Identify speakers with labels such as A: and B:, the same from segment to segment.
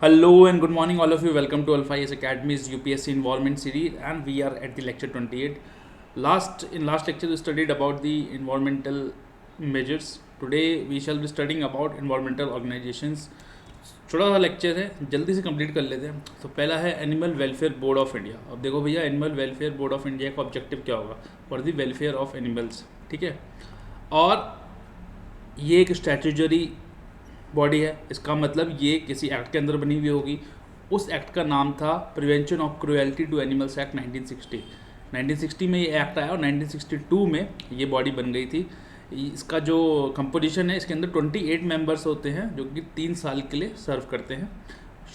A: Hello and good morning, all of you. Welcome to Alpha IS Academy's UPSC Involvement series, and we are at the lecture 28. Last lecture we studied about the environmental measures. Today we shall be studying about environmental organizations. छोटा सा lecture है, जल्दी से complete कर लेते हैं. तो पहला है animal welfare board of India. अब देखो भैया, animal welfare board of India का ऑब्जेक्टिव क्या होगा? For the welfare of animals. ठीक है, और ये एक स्टैट्यूटरी बॉडी है. इसका मतलब ये किसी एक्ट के अंदर बनी हुई होगी. उस एक्ट का नाम था prevention of cruelty to animals act 1960 में ये एक्ट आया और 1962 में ये बॉडी बन गई थी. इसका जो कंपोजिशन है, इसके अंदर 28 मेंबर्स होते हैं जो कि 3 साल के लिए सर्व करते हैं.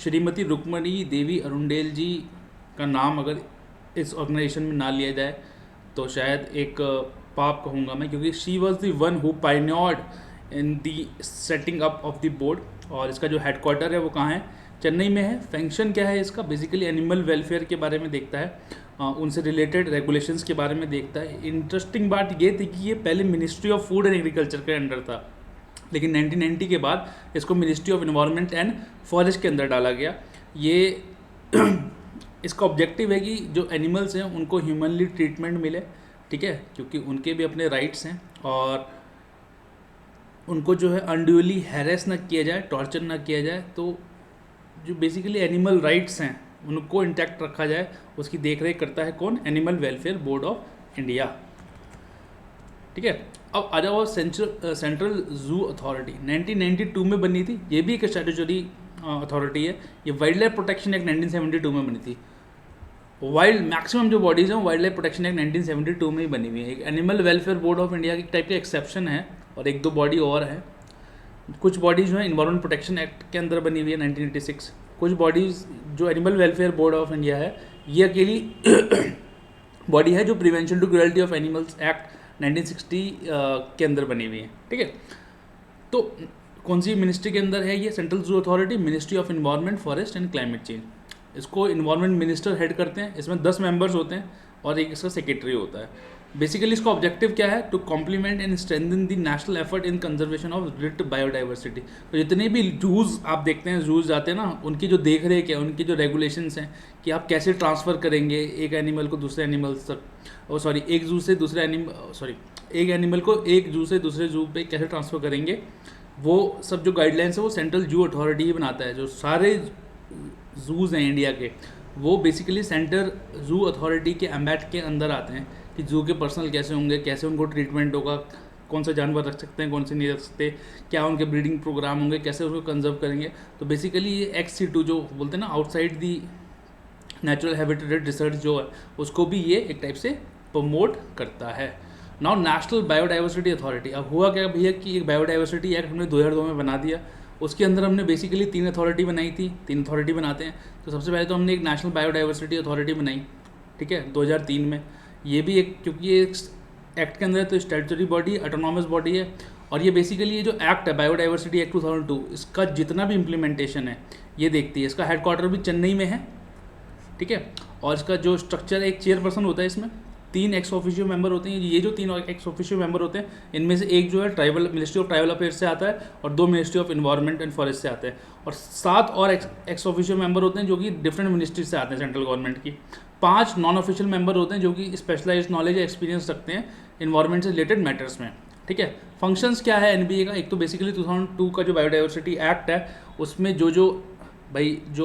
A: श्रीमती रुक्मणी देवी अरुंडेल जी का नाम अगर इस ऑर्गेनाइजेशन में ना लिया जाए तो शायद एक पाप कहूँगा मैं, क्योंकि she was the one who pioneered in the setting up of the board. और इसका जो हेडक्वार्टर है वो कहाँ है? चेन्नई में है. फंक्शन क्या है इसका? बेसिकली एनिमल वेलफेयर के बारे में देखता है, उनसे रिलेटेड रेगुलेशंस के बारे में देखता है. इंटरेस्टिंग बात ये थी कि ये पहले ministry of food and agriculture के अंडर था, लेकिन 1990 के बाद इसको ministry of environment and forest के अंदर डाला गया. ये इसका ऑब्जेक्टिव है कि जो एनिमल्स हैं उनको ह्यूमनली ट्रीटमेंट मिले. ठीक है, क्योंकि उनके भी अपने राइट्स हैं और उनको जो है अनड्यूली हैरेस ना किया जाए, टॉर्चर ना किया जाए. तो जो बेसिकली एनिमल राइट्स हैं उनको इंटैक्ट रखा जाए, उसकी देखरेख करता है कौन? Animal welfare board of India. ठीक है, अब आ जाओ सेंट्रल जू अथॉरिटी. 1992 में बनी थी. ये भी एक स्टैट्यूटरी अथॉरिटी है. ये वाइल्ड लाइफ प्रोटेक्शन एक्ट 1972 में बनी थी. वाइल्ड मैक्सिमम जो बॉडीज़ हैं वाइल्ड लाइफ प्रोटेक्शन एक्ट 1972 में ही बनी हुई है. एक animal welfare board of India की टाइप के एक्सेप्शन है और एक दो बॉडी और है. कुछ बॉडीज़ जो है इन्वायरमेंट प्रोटेक्शन एक्ट के अंदर बनी हुई है 1986. कुछ बॉडीज़ जो animal welfare board of India है ये अकेली बॉडी है जो prevention to cruelty of animals act 1960 के अंदर बनी हुई है. ठीक है, तो कौन सी मिनिस्ट्री के अंदर है ये central zoo authority? Ministry of environment, forest and climate change. इसको इन्वायरमेंट मिनिस्टर हेड करते हैं. इसमें 10 मेंबर्स होते हैं और एक इसका सेक्रेटरी होता है. बेसिकली इसका ऑब्जेक्टिव क्या है? To complement and strengthen the national effort in conservation of rich biodiversity. तो जितने भी जूज आप देखते हैं, जूज जाते हैं ना, उनकी जो देख रेख है, उनकी जो रेगुलेशंस हैं कि आप कैसे ट्रांसफ़र करेंगे एक एनिमल को दूसरे एनिमल्स तक, और सॉरी एक जू से दूसरे एक एनिमल को एक जू से दूसरे जू पे कैसे ट्रांसफ़र करेंगे, वो सब जो गाइडलाइंस है वो सेंट्रल जू अथॉरिटी ही बनाता है. जो सारे जूज़ हैं इंडिया के वो बेसिकली सेंटर जू अथॉरिटी के एम्बैट के अंदर आते हैं कि जू के पर्सनल कैसे होंगे, कैसे उनको ट्रीटमेंट होगा, कौन से जानवर रख सकते हैं, कौन से नहीं रख सकते, क्या उनके ब्रीडिंग प्रोग्राम होंगे, कैसे उसको कंजर्व करेंगे. तो बेसिकली ये XC2 जो बोलते हैं ना, outside the natural habitat research जो है उसको भी ये एक टाइप से प्रमोट करता है. Now national biodiversity authority. अब हुआ क्या भैया कि एक बायोडाइवर्सिटी एक्ट हमने 2002 में बना दिया. उसके अंदर हमने बेसिकली 3 अथॉरिटी बनाई थी. 3 अथॉरिटी बनाते हैं. तो सबसे पहले तो हमने एक नेशनल बायोडाइवर्सिटी अथॉरिटी बनाई. ठीक है, 2003 में. ये भी एक, क्योंकि ये एक्ट के अंदर है तो स्टैट्यूटरी बॉडी, ऑटोनॉमस बॉडी है. और ये बेसिकली ये जो एक्ट है बायोडाइवर्सिटी एक्ट 2002, इसका जितना भी इम्प्लीमेंटेशन है ये देखती है. इसका हेडक्वार्टर भी चेन्नई में है. ठीक है, और इसका जो स्ट्रक्चर है, एक चेयरपर्सन होता है, इसमें 3 एक्स ऑफिशियो मेंबर होते हैं. ये जो 3 एक्स ऑफिशियो मेंबर होते हैं इनमें से एक जो है tribal ministry of tribal affairs से आता है और 2 ministry of environment and forest से आते हैं. और 7 और एक्स ऑफिशियो मेंबर होते हैं जो कि डिफरेंट मिनिस्ट्री से आते हैं सेंट्रल गवर्नमेंट की. 5 नॉन ऑफिशियल मेंबर होते हैं जो कि स्पेशलाइज्ड नॉलेज या एक्सपीरियंस रखते हैं इन्वायरमेंट से रिलेटेड मैटर्स में. ठीक है, फंक्शंस क्या है एनबीए का? एक तो बेसिकली 2002 का जो बायोडाइवर्सिटी एक्ट है उसमें जो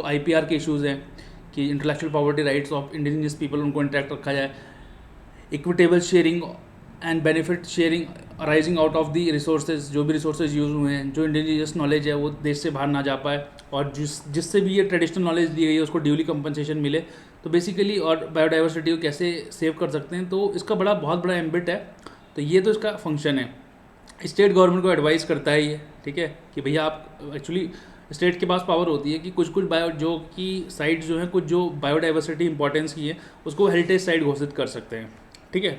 A: IPR के इशूज़ हैं कि intellectual property rights of indigenous people, उनको इंटरेक्ट रखा जाए. Equitable sharing and benefit sharing arising out of the resources. जो भी रिसोर्सेज यूज़ हुए हैं, जो इंडिजिनियस नॉलेज है वो देश से बाहर ना जा पाए, और जिससे भी ये ट्रेडिशनल नॉलेज दी गई है उसको ड्यूली कंपनसेशन मिले. तो बेसिकली और बायोडाइवर्सिटी को कैसे सेव कर सकते हैं, तो इसका बहुत बड़ा एम्बिट है. तो ये तो इसका फंक्शन है. स्टेट गवर्नमेंट को एडवाइस करता है ये. ठीक है, कि भैया आप एक्चुअली स्टेट के पास पावर होती है कि कुछ जो कि साइट्स जो हैं, कुछ जो बायोडाइवर्सिटी इंपॉर्टेंस की है उसको हेरिटेज साइट घोषित कर सकते हैं. ठीक है,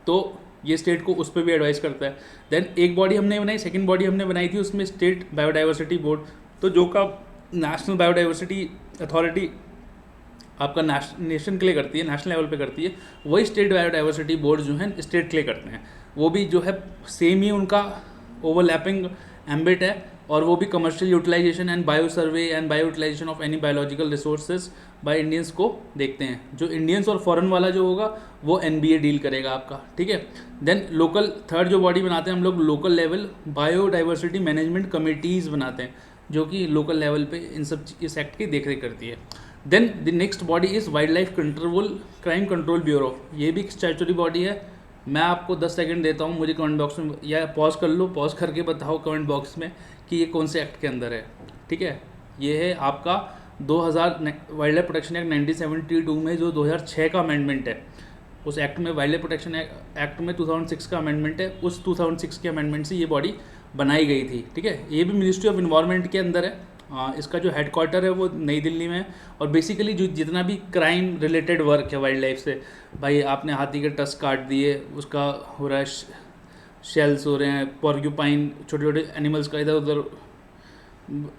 A: तो ये स्टेट को उस पर भी एडवाइस करता है. देन एक बॉडी हमने बनाई, सेकंड बॉडी हमने बनाई थी उसमें स्टेट बायोडाइवर्सिटी बोर्ड. तो जो का नेशनल बायोडाइवर्सिटी अथॉरिटी आपका नेशन के लिए करती है, नेशनल लेवल पे करती है, वही स्टेट बायोडाइवर्सिटी बोर्ड जो है स्टेट के लिए करते हैं. वो भी जो है सेम ही उनका ओवरलैपिंग एम्बिट है. और वो भी commercial utilisation and bio survey and bio utilisation of any biological resources by Indians को देखते हैं। जो इंडियंस और फॉरेन वाला जो होगा वो NBA डील करेगा आपका, ठीक है। देन लोकल थर्ड जो बॉडी बनाते हैं हम लोग, local level biodiversity management committees बनाते हैं, जो कि लोकल लेवल पे इस एक्ट की देखरेख करती है। Then the next body is wild life control crime control bureau. ये भी एक स्टैट्यूटरी बॉडी है। मैं आपको 10 सेकंड देता हूँ, मुझे कमेंट बॉक्स में या पॉज कर लो, पॉज करके बताओ कमेंट बॉक्स में कि ये कौन से एक्ट के अंदर है, ठीक है। ये है आपका 2000 वाइल्ड लाइफ प्रोटेक्शन एक्ट 1972 में जो 2006 का अमेंडमेंट है, उस एक्ट में वाइल्ड लाइफ प्रोटेक्शन एक्ट में 2006 का अमेंडमेंट है, उस 2006 के अमेंडमेंट से ये बॉडी बनाई गई थी, ठीक है। ये भी मिनिस्ट्री ऑफ इन्वायरमेंट के अंदर है। इसका जो हेडक्वार्टर है वो नई दिल्ली में है। और बेसिकली जो जितना भी क्राइम रिलेटेड वर्क है वाइल्ड लाइफ से, भाई आपने हाथी के टस काट दिए, उसका हो रहा है, शेल्स हो रहे हैं, पॉर्क्यूपाइन, छोटे छोटे एनिमल्स का इधर उधर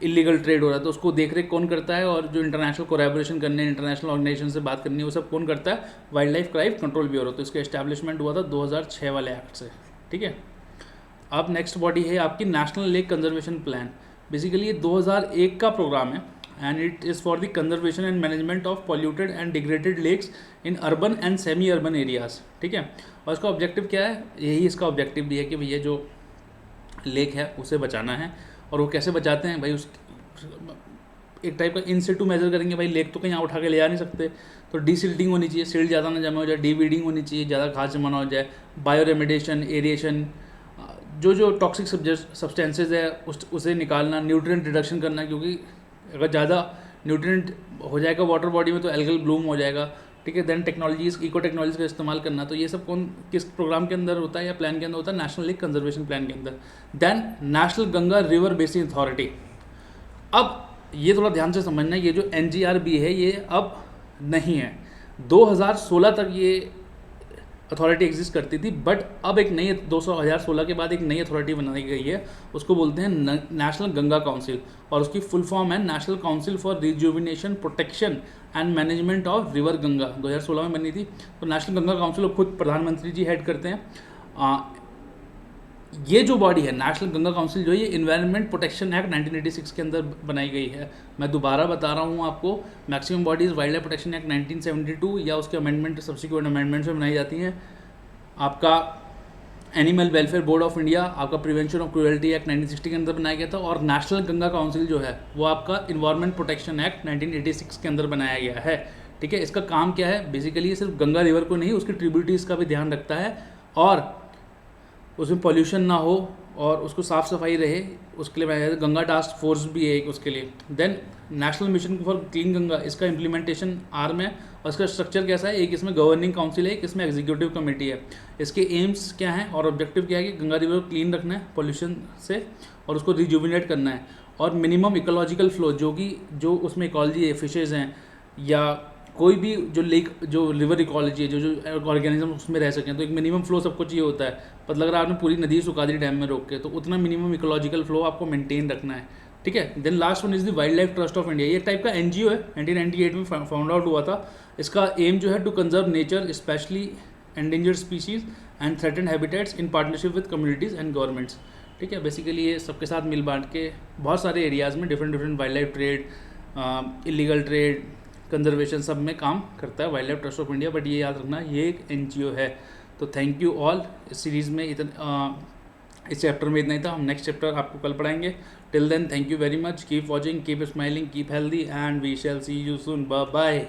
A: इलीगल ट्रेड हो रहा है, तो उसको देख रेख कौन करता है, और जो इंटरनेशनल कोलैबोरेशन करने, इंटरनेशनल ऑर्गेनाइजेशन से बात करनी है, वो सब कौन करता है, wild life crime control bureau. तो इसका एस्टैब्लिशमेंट हुआ था 2006 वाले एक्ट से, ठीक है। अब नेक्स्ट बॉडी है आपकी national lake conservation plan. Basically ये 2001 का प्रोग्राम है and it is for the conservation and management of polluted and degraded lakes in urban and semi urban areas, ठीक है। और इसका ऑब्जेक्टिव क्या है, यही इसका ऑब्जेक्टिव भी है कि भैया जो लेक है उसे बचाना है। और वो कैसे बचाते हैं भाई, उस एक टाइप का इन सिटू मेजर करेंगे। भाई लेक तो कहीं यहाँ उठा के ले जा नहीं सकते, तो डीसिल्टिंग होनी चाहिए, सिल्ट ज़्यादा ना जमा हो जाए, डीवीडिंग होनी चाहिए, ज़्यादा घास जमा ना हो जाए, बायो रेमेडिएशन, एरिएशन, जो टॉक्सिक सब्सटेंसेज है उसे निकालना, न्यूट्रिएंट रिडक्शन करना, क्योंकि अगर ज़्यादा न्यूट्रिएंट हो जाएगा वाटर बॉडी में तो एल्गल ब्लूम हो जाएगा, ठीक है। देन टेक्नोलॉजीज, इको टेक्नोलॉजीज का इस्तेमाल करना। तो ये सब किस प्रोग्राम के अंदर होता है या प्लान के अंदर होता है, नेशनल लेक कंजर्वेशन प्लान के अंदर। Then national Ganga river basin authority. अब ये थोड़ा ध्यान से समझना, ये जो NGRB है ये अब नहीं है, 2016 तक ये अथॉरिटी एग्जिस्ट करती थी, बट अब एक नई 2016 के बाद एक नई अथॉरिटी बनाई गई है, उसको बोलते हैं नेशनल गंगा काउंसिल, और उसकी फुल फॉर्म है national council for rejuvenation protection and management of river Ganga. 2016 में बनी थी। तो नेशनल गंगा काउंसिल खुद प्रधानमंत्री जी हेड करते हैं। ये जो बॉडी है नेशनल गंगा काउंसिल, जो ये इन्वायरमेंट प्रोटेक्शन एक्ट 1986 के अंदर बनाई गई है। मैं दोबारा बता रहा हूँ आपको, maximum bodies wild life protection act 1972 या उसके अमेंडमेंट, सब्सिक्वेंट अमेंडमेंट्स में बनाई जाती हैं। आपका animal welfare board of India, आपका प्रिवेंशन ऑफ क्रूएल्टी एक्ट 1960 के अंदर बनाया गया था, और नेशनल गंगा काउंसिल जो है वो आपका इन्वायरमेंट प्रोटेक्शन एक्ट 1986 के अंदर बनाया गया है, ठीक है। इसका काम क्या है, बेसिकली ये सिर्फ गंगा रिवर को नहीं, उसकी ट्रिब्यूटरीज का भी ध्यान रखता है, और उसमें पॉल्यूशन ना हो और उसको साफ़ सफाई रहे, उसके लिए बनाया गंगा टास्क फोर्स भी है एक उसके लिए। Then national mission for clean Ganga, इसका इम्प्लीमेंटेशन आर्म है, और इसका स्ट्रक्चर कैसा है, एक इसमें गवर्निंग काउंसिल है, एक इसमें एग्जीक्यूटिव कमेटी है। इसके एम्स क्या हैं और ऑब्जेक्टिव क्या है कि गंगा रिवर को क्लीन रखना है पॉल्यूशन से, और उसको रिजुविनेट करना है, और मिनिमम इकोलॉजिकल फ्लो, जो उसमें इकोलॉजी है, फिशेज़ हैं या कोई भी जो लेक, जो रिवर इकोलॉजी है, जो ऑर्गेनिज्म उसमें रह सकें, तो एक मिनिमम फ्लो सबको चाहिए होता है। पता लग रहा है आपने पूरी नदी सुखा दी डैम में रोक के, तो उतना मिनिमम इकोलॉजिकल फ्लो आपको मेंटेन रखना है, ठीक है। Then last one is the wild life trust of India. ये एक टाइप का NGO है, 1998 में फाउंड आउट हुआ था। इसका एम जो है to conserve nature, specially endangered species and threatened habitats in partnership with communities and governments, ठीक है। बेसिकली ये सबके साथ मिल बांट के बहुत सारे एरियाज़ में different wild life trade, illegal trade, conservation सब में काम करता है wild life trust of India. But ये याद रखना ये एक NGO है। तो थैंक यू ऑल। इस सीरीज़ में इस चैप्टर में इतना ही था। हम नेक्स्ट चैप्टर आपको कल पढ़ाएंगे। Till then thank you very much, keep watching, keep smiling, keep healthy, and we shall see you soon. Bye bye.